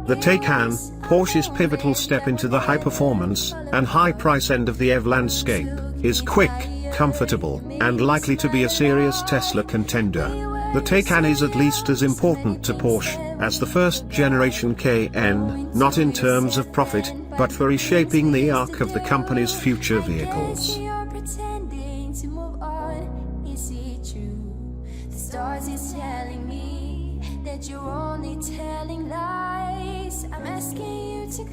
The Taycan, Porsche's pivotal step into the high-performance and high-price end of the EV landscape, is quick, comfortable, and likely to be a serious Tesla contender. The Taycan is at least as important to Porsche as the first-generation Cayenne, not in terms of profit, but for reshaping the arc of the company's future vehicles.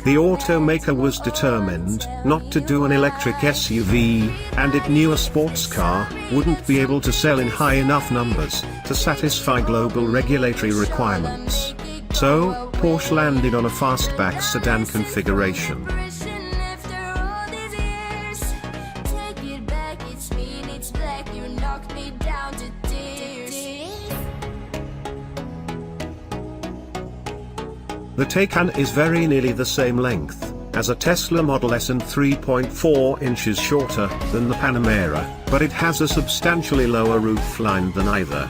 The automaker was determined not to do an electric SUV, and it knew a sports car wouldn't be able to sell in high enough numbers to satisfy global regulatory requirements. So, Porsche landed on a fastback sedan configuration. The Taycan is very nearly the same length as a Tesla Model S and 3.4 inches shorter than the Panamera, but it has a substantially lower roofline than either.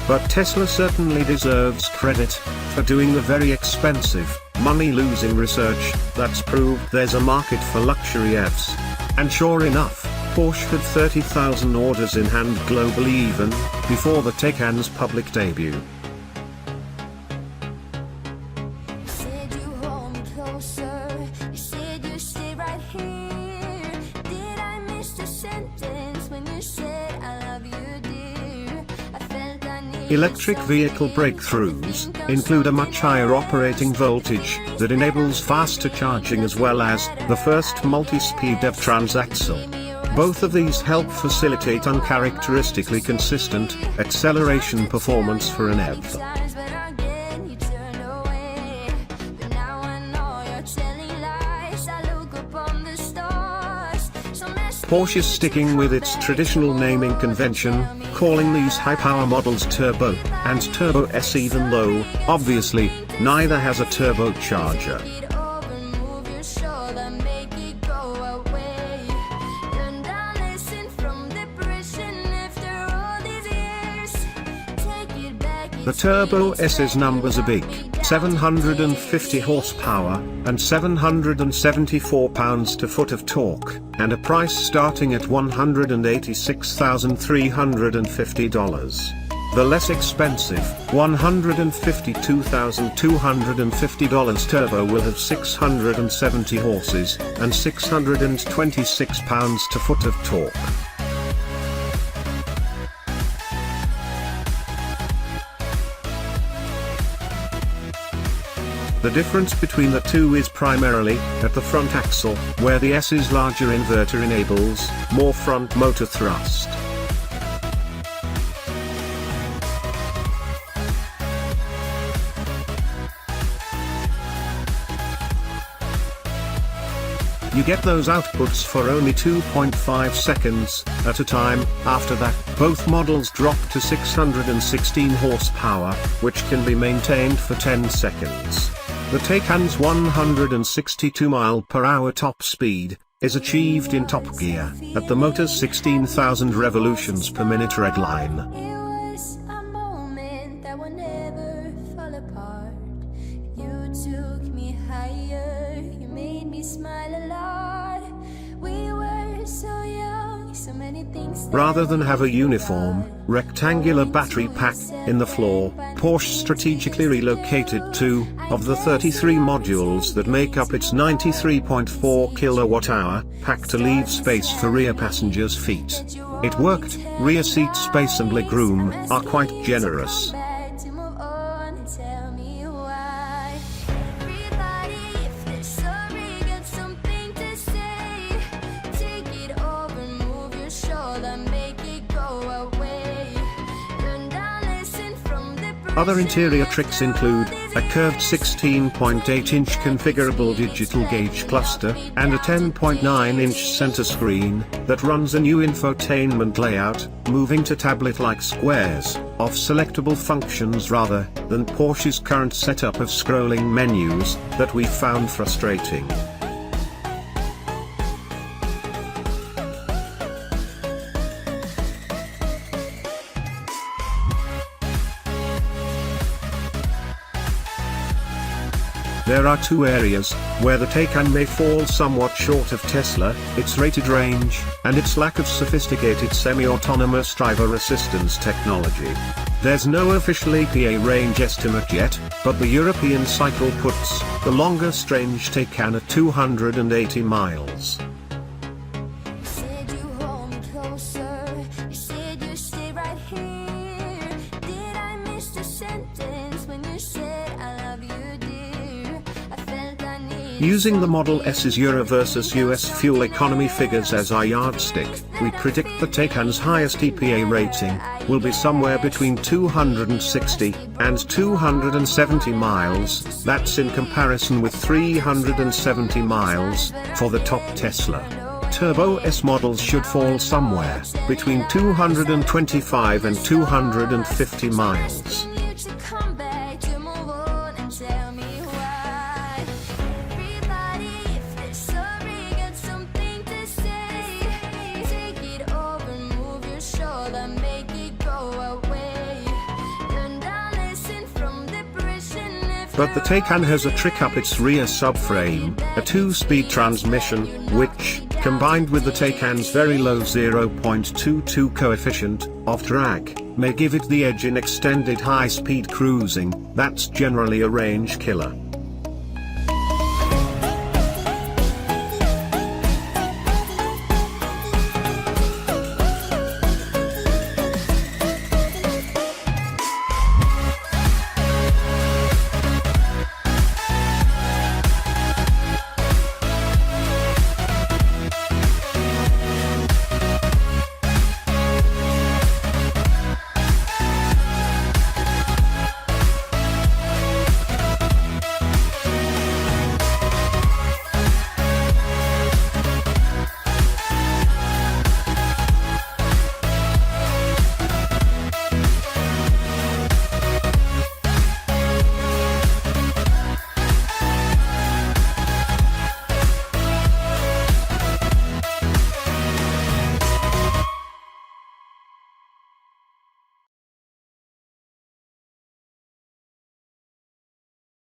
But Tesla certainly deserves credit for doing the very expensive, money-losing research that's proved there's a market for luxury EVs. And sure enough, Porsche had 30,000 orders in hand globally even before the Taycan's public debut. Electric vehicle breakthroughs include a much higher operating voltage that enables faster charging as well as the first multi-speed EV transaxle. Both of these help facilitate uncharacteristically consistent acceleration performance for an EV. Porsche is sticking with its traditional naming convention, calling these high-power models Turbo and Turbo S even though, obviously, neither has a turbocharger. The Turbo S's numbers are big, 750 horsepower, and 774 pounds-to-foot of torque, and a price starting at $186,350. The less expensive, $152,250 Turbo will have 670 horses, and 626 pounds-to-foot of torque. The difference between the two is primarily at the front axle, where the S's larger inverter enables more front motor thrust. You get those outputs for only 2.5 seconds at a time. After that, both models drop to 616 horsepower, which can be maintained for 10 seconds. The Taycan's 162 mph top speed is achieved in top gear at the motor's 16,000 revolutions per minute redline. Rather than have a uniform, rectangular battery pack in the floor, Porsche strategically relocated 2 of the 33 modules that make up its 93.4 kWh pack to leave space for rear passengers' feet. It worked. Rear seat space and legroom are quite generous. Other interior tricks include a curved 16.8-inch configurable digital gauge cluster, and a 10.9-inch center screen that runs a new infotainment layout, moving to tablet-like squares of selectable functions rather than Porsche's current setup of scrolling menus that we found frustrating. There are two areas where the Taycan may fall somewhat short of Tesla: its rated range, and its lack of sophisticated semi-autonomous driver assistance technology. There's no official APA range estimate yet, but the European cycle puts the longest range Taycan at 280 miles. Using the Model S's Euro versus US fuel economy figures as our yardstick, we predict the Taycan's highest EPA rating will be somewhere between 260 and 270 miles. That's in comparison with 370 miles for the top Tesla. Turbo S models should fall somewhere between 225 and 250 miles. But the Taycan has a trick up its rear subframe, a 2-speed transmission, which, combined with the Taycan's very low 0.22 coefficient of drag, may give it the edge in extended high-speed cruising. That's generally a range killer.